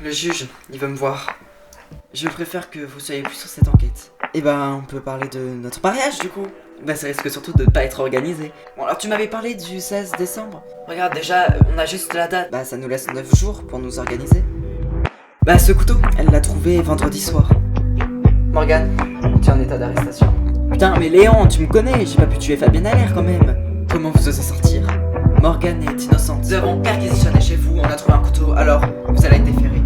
le juge, il veut me voir. Je préfère que vous soyez plus sur cette enquête. Eh ben, on peut parler de notre mariage du coup. Bah ça risque surtout de pas être organisé. Bon alors tu m'avais parlé du 16 décembre. Regarde déjà, on a juste la date. Bah ça nous laisse 9 jours pour nous organiser. Bah ce couteau, elle l'a trouvé vendredi soir. Morgane, tu es en état d'arrestation. Putain mais Léon, tu me connais, j'ai pas pu tuer Fabienne Allaire quand même. Comment vous osez sortir? Morgane est innocente. Nous avons perquisitionné chez vous, on a trouvé un couteau, alors vous allez être déféré.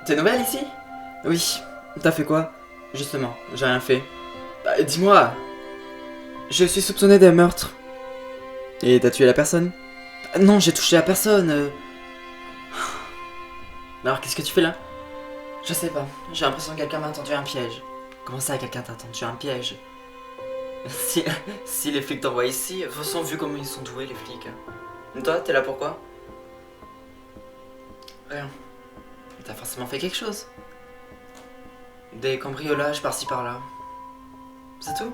T'es nouvelle ici? Oui. T'as fait quoi? Justement, j'ai rien fait. Bah, dis-moi. Je suis soupçonné d'un meurtre. Et t'as tué la personne? Non, j'ai touché à personne. Alors, qu'est-ce que tu fais là? Je sais pas. J'ai l'impression que quelqu'un m'a tendu un piège. Comment ça, quelqu'un t'a tendu un piège? Si les flics t'envoient ici, de toute façon, vu comment ils sont doués, les flics. Toi, t'es là pourquoi? Rien. T'as forcément fait quelque chose. Des cambriolages par-ci par-là. C'est tout?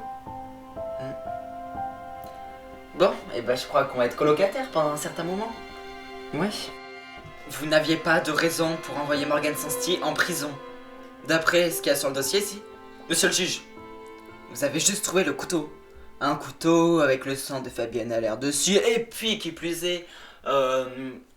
Bon, et bah je crois qu'on va être colocataires pendant un certain moment. Ouais. Vous n'aviez pas de raison pour envoyer Morgane Sansti en prison. D'après ce qu'il y a sur le dossier ici. Monsieur le juge, vous avez juste trouvé le couteau. Un couteau avec le sang de Fabienne Allaire dessus. Et puis, qui plus est,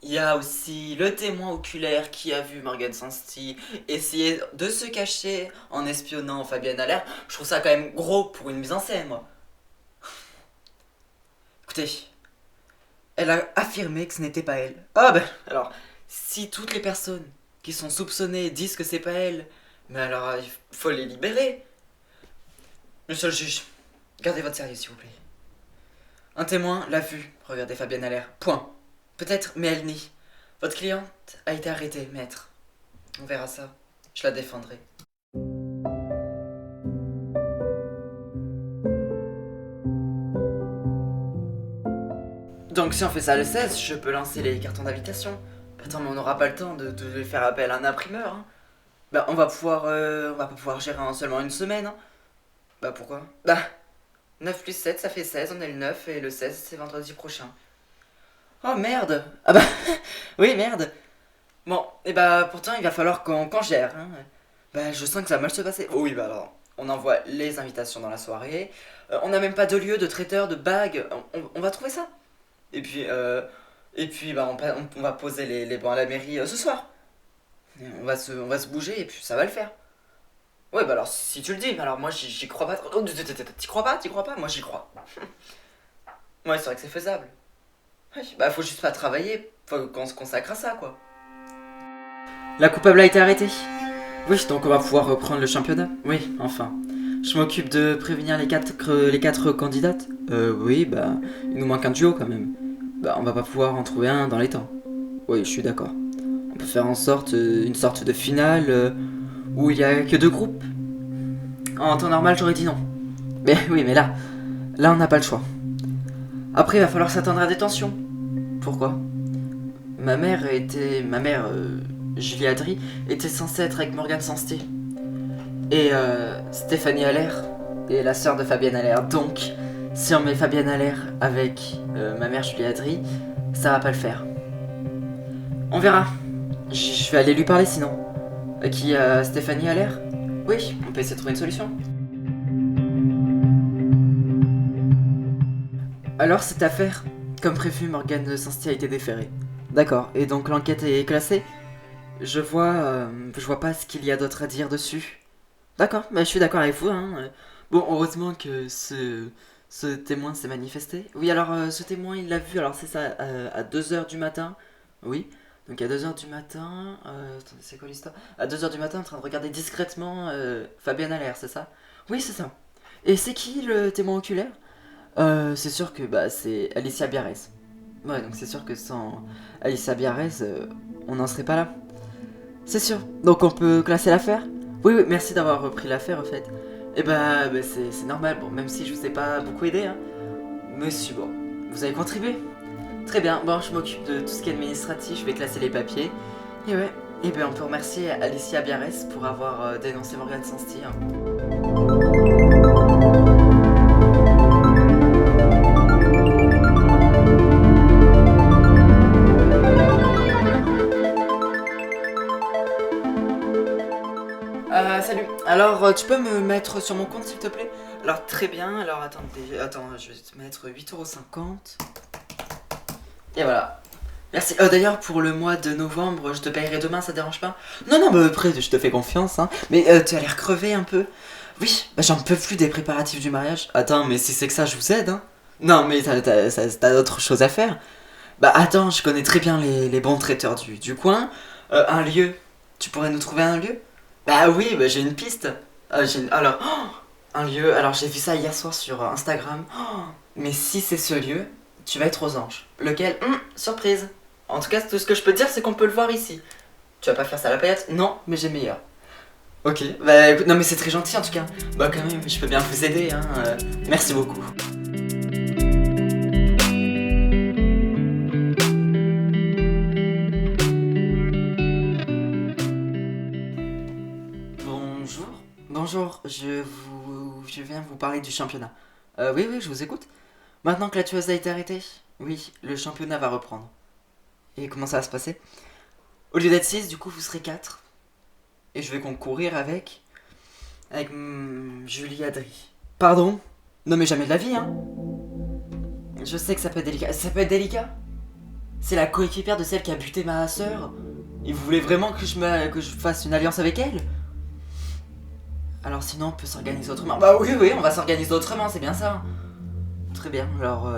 il y a aussi le témoin oculaire qui a vu Morgane Sansti essayer de se cacher en espionnant Fabienne Allaire. Je trouve ça quand même gros pour une mise en scène, moi. Écoutez, elle a affirmé que ce n'était pas elle. Ah ben, alors, si toutes les personnes qui sont soupçonnées disent que c'est pas elle, mais alors il faut les libérer. Monsieur le juge, gardez votre sérieux s'il vous plaît. Un témoin l'a vu, regardez Fabienne Allaire. Point. Peut-être, mais elle nie. Votre cliente a été arrêtée, maître. On verra ça. Je la défendrai. Donc si on fait ça le 16, je peux lancer les cartons d'invitation. Attends, mais on n'aura pas le temps de faire appel à un imprimeur. Hein. Bah on va pas pouvoir gérer en seulement une semaine. Hein. Bah pourquoi? Bah 9 plus 7 ça fait 16, on est le 9 et le 16 c'est vendredi prochain. Oh merde! Ah bah oui merde! Bon, et bah pourtant il va falloir qu'on gère. Hein. Bah je sens que ça va mal se passer. Oh oui bah alors, on envoie les invitations dans la soirée. On n'a même pas de lieu, de traiteur, de bague. On va trouver ça. Et puis bah on va poser les bancs à la mairie ce soir. Et on va se bouger et puis ça va le faire. Ouais bah alors si tu le dis, alors moi j'y crois pas trop. Oh, t'y crois pas? T'y crois pas? Moi j'y crois. Ouais c'est vrai que c'est faisable. Ouais, bah faut juste pas travailler, faut qu'on se consacre à ça quoi. La coupable a été arrêtée. Oui, donc on va pouvoir reprendre le championnat. Oui, enfin. Je m'occupe de prévenir les quatre candidates. Oui, bah, il nous manque un duo quand même. Bah, on va pas pouvoir en trouver un dans les temps. Oui, je suis d'accord. On peut faire en sorte une sorte de finale où il y a que deux groupes. En temps normal, j'aurais dit non. Mais oui, mais là, on n'a pas le choix. Après, il va falloir s'attendre à des tensions. Pourquoi? Ma mère, Julie Adry, était censée être avec Morgane Sansti. Et Stéphanie Allaire est la sœur de Fabienne Allaire. Donc, si on met Fabienne Allaire avec ma mère Julie Adry, ça va pas le faire. On verra. Je vais aller lui parler sinon. Qui Stéphanie Allaire? Oui, on peut essayer de trouver une solution. Alors, cette affaire, comme prévu, Morgane Sansti a été déférée. D'accord, et donc l'enquête est classée? Je vois pas ce qu'il y a d'autre à dire dessus. D'accord, bah, je suis d'accord avec vous. Hein. Bon, heureusement que ce témoin s'est manifesté. Oui, alors ce témoin, il l'a vu, alors c'est ça, à 2h du matin. Oui. Donc à 2h du matin, attendez, c'est quoi l'histoire? À 2h du matin, en train de regarder discrètement Fabienne Allaire, c'est ça? Oui, c'est ça. Et c'est qui le témoin oculaire? C'est sûr que bah, c'est Alicia Biarès. Ouais, donc c'est sûr que sans Alicia Biarès, on n'en serait pas là. C'est sûr. Donc on peut classer l'affaire? Oui, oui, merci d'avoir repris l'affaire, en fait. Et bah, c'est normal, bon, même si je vous ai pas beaucoup aidé, hein. Monsieur, bon, vous avez contribué? Très bien, bon, je m'occupe de tout ce qui est administratif, je vais classer les papiers. Et ouais, et ben on peut remercier Alicia Biarès pour avoir dénoncé Morgane Sansti, hein. Salut. Alors, tu peux me mettre sur mon compte, s'il te plaît? Alors, très bien. Alors, attends, je vais te mettre 8,50 €. Et voilà. Merci. D'ailleurs, pour le mois de novembre, je te paierai demain, ça te dérange pas? Non, non, bah après, je te fais confiance, hein. Mais tu as l'air crevé un peu. Oui, bah j'en peux plus des préparatifs du mariage. Attends, mais si c'est que ça, je vous aide, hein. Non, mais t'as d'autres choses à faire. Bah attends, je connais très bien les bons traiteurs du coin. Un lieu. Tu pourrais nous trouver un lieu? Bah oui, bah j'ai une piste. Alors, un lieu. Alors j'ai vu ça hier soir sur Instagram. Mais si c'est ce lieu, tu vas être aux anges. Lequel? Surprise. En tout cas, tout ce que je peux te dire, c'est qu'on peut le voir ici. Tu vas pas faire ça à la paillette? Non, mais j'ai meilleur. Ok, bah écoute, non mais c'est très gentil en tout cas. Bah quand même, je peux bien vous aider, hein. Merci beaucoup. Bonjour. Bonjour, je viens vous parler du championnat. Oui, oui, je vous écoute. Maintenant que la tueuse a été arrêtée, oui, le championnat va reprendre. Et comment ça va se passer? Au lieu d'être 6, du coup, vous serez 4. Et je vais concourir avec Julie Adri. Pardon? Non mais jamais de la vie, hein. Je sais que ça peut être délicat. Ça peut être délicat? C'est la coéquipière de celle qui a buté ma sœur. Et vous voulez vraiment que je fasse une alliance avec elle? Alors sinon on peut s'organiser autrement. Bah oui, oui, on va s'organiser autrement, c'est bien ça. Très bien, alors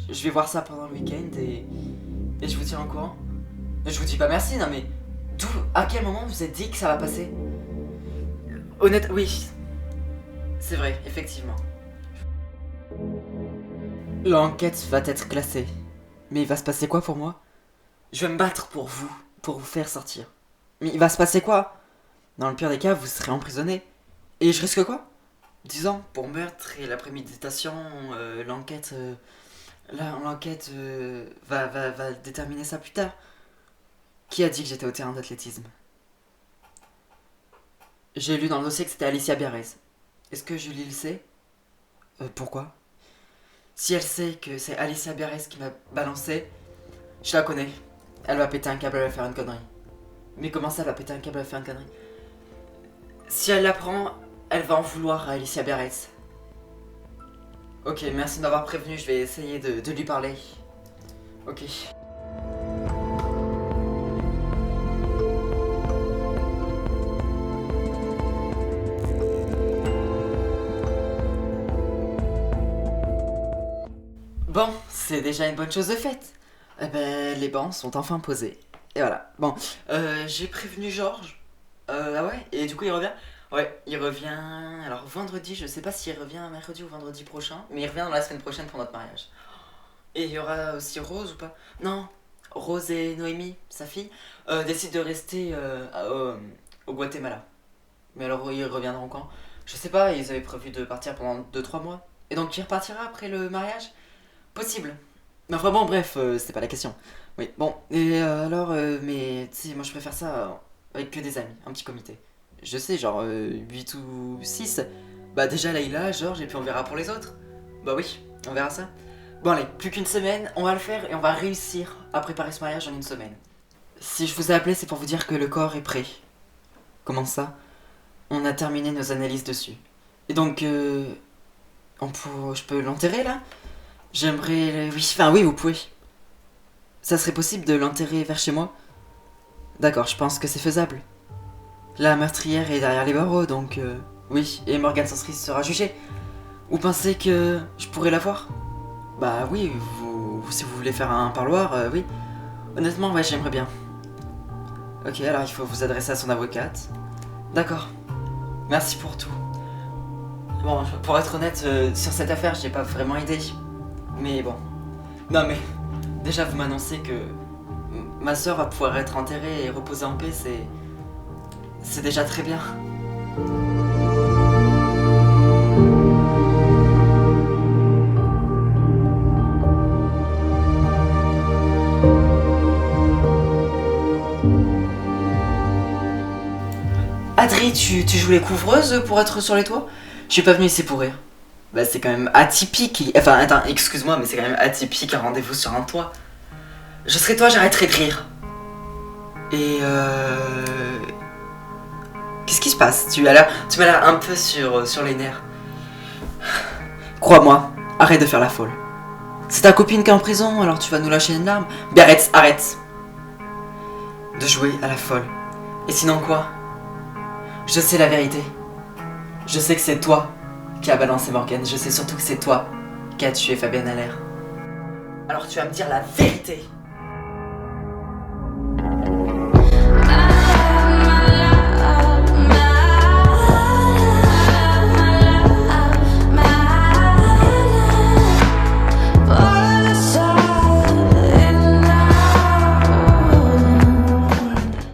je vais voir ça pendant le week-end et je vous tiens au courant. Je vous dis pas merci, non mais à quel moment vous êtes dit que ça va passer? Honnête, oui, c'est vrai, effectivement. L'enquête va être classée. Mais il va se passer quoi pour moi? Je vais me battre pour vous faire sortir. Mais il va se passer quoi? Dans le pire des cas, vous serez emprisonné. Et je risque quoi? 10 ans pour meurtre et la préméditation, l'enquête... l'enquête va déterminer ça plus tard. Qui a dit que j'étais au terrain d'athlétisme? J'ai lu dans le dossier que c'était Alicia Biarès. Est-ce que Julie le sait? Pourquoi? Si elle sait que c'est Alicia Biarès qui m'a balancé, je la connais. Elle va péter un câble, elle va faire une connerie. Mais comment ça, elle va péter un câble, elle va faire une connerie? Si elle l'apprend, elle va en vouloir à Alicia Biarès. Ok, merci de m'avoir prévenu, je vais essayer de lui parler. Ok. Bon, c'est déjà une bonne chose de faite. Eh ben, les bancs sont enfin posés. Et voilà. Bon, j'ai prévenu Georges. Ah ouais? Et du coup, il revient? Ouais, il revient. Alors, vendredi, je sais pas s'il revient mercredi ou vendredi prochain, mais il revient dans la semaine prochaine pour notre mariage. Et il y aura aussi Rose ou pas? Non, Rose et Noémie, sa fille, décident de rester au Guatemala. Mais alors, ils reviendront quand? Je sais pas, ils avaient prévu de partir pendant 2-3 mois. Et donc, il repartira après le mariage? Possible. Mais enfin bon, bref, c'était pas la question. Oui, bon, et alors, mais tu sais, moi je préfère ça avec que des amis, un petit comité. Je sais, genre 8 ou 6. Bah déjà Laïla, Georges, et puis on verra pour les autres. Bah oui, on verra ça. Bon allez, plus qu'une semaine, on va le faire et on va réussir à préparer ce mariage en une semaine. Si je vous ai appelé, c'est pour vous dire que le corps est prêt. Comment ça? On a terminé nos analyses dessus. Et donc, je peux l'enterrer là? J'aimerais... Oui, enfin oui, vous pouvez. Ça serait possible de l'enterrer vers chez moi? D'accord, je pense que c'est faisable. La meurtrière est derrière les barreaux, donc... oui, et Morgane Sanstri sera jugée. Vous pensez que je pourrais la voir? Bah oui, si vous voulez faire un parloir, oui. Honnêtement, ouais, j'aimerais bien. Ok, alors il faut vous adresser à son avocate. D'accord. Merci pour tout. Bon, pour être honnête, sur cette affaire, j'ai pas vraiment idée. Mais bon. Non mais, déjà vous m'annoncez que ma soeur va pouvoir être enterrée et reposer en paix, c'est déjà très bien. Adri, tu joues les couvreuses pour être sur les toits? Je suis pas venu ici pour rire. Bah c'est quand même atypique. Enfin attends, excuse-moi, mais c'est quand même atypique un rendez-vous sur un toit. Je serais toi, j'arrêterais de rire. Et qu'est-ce qui se passe? Tu m'as l'air un peu sur les nerfs. Crois-moi, arrête de faire la folle. C'est ta copine qui est en prison, alors tu vas nous lâcher une larme? Mais arrête de jouer à la folle. Et sinon quoi? Je sais la vérité. Je sais que c'est toi qui as balancé Morgan. Je sais surtout que c'est toi qui as tué Fabienne Allaire. Alors tu vas me dire la vérité.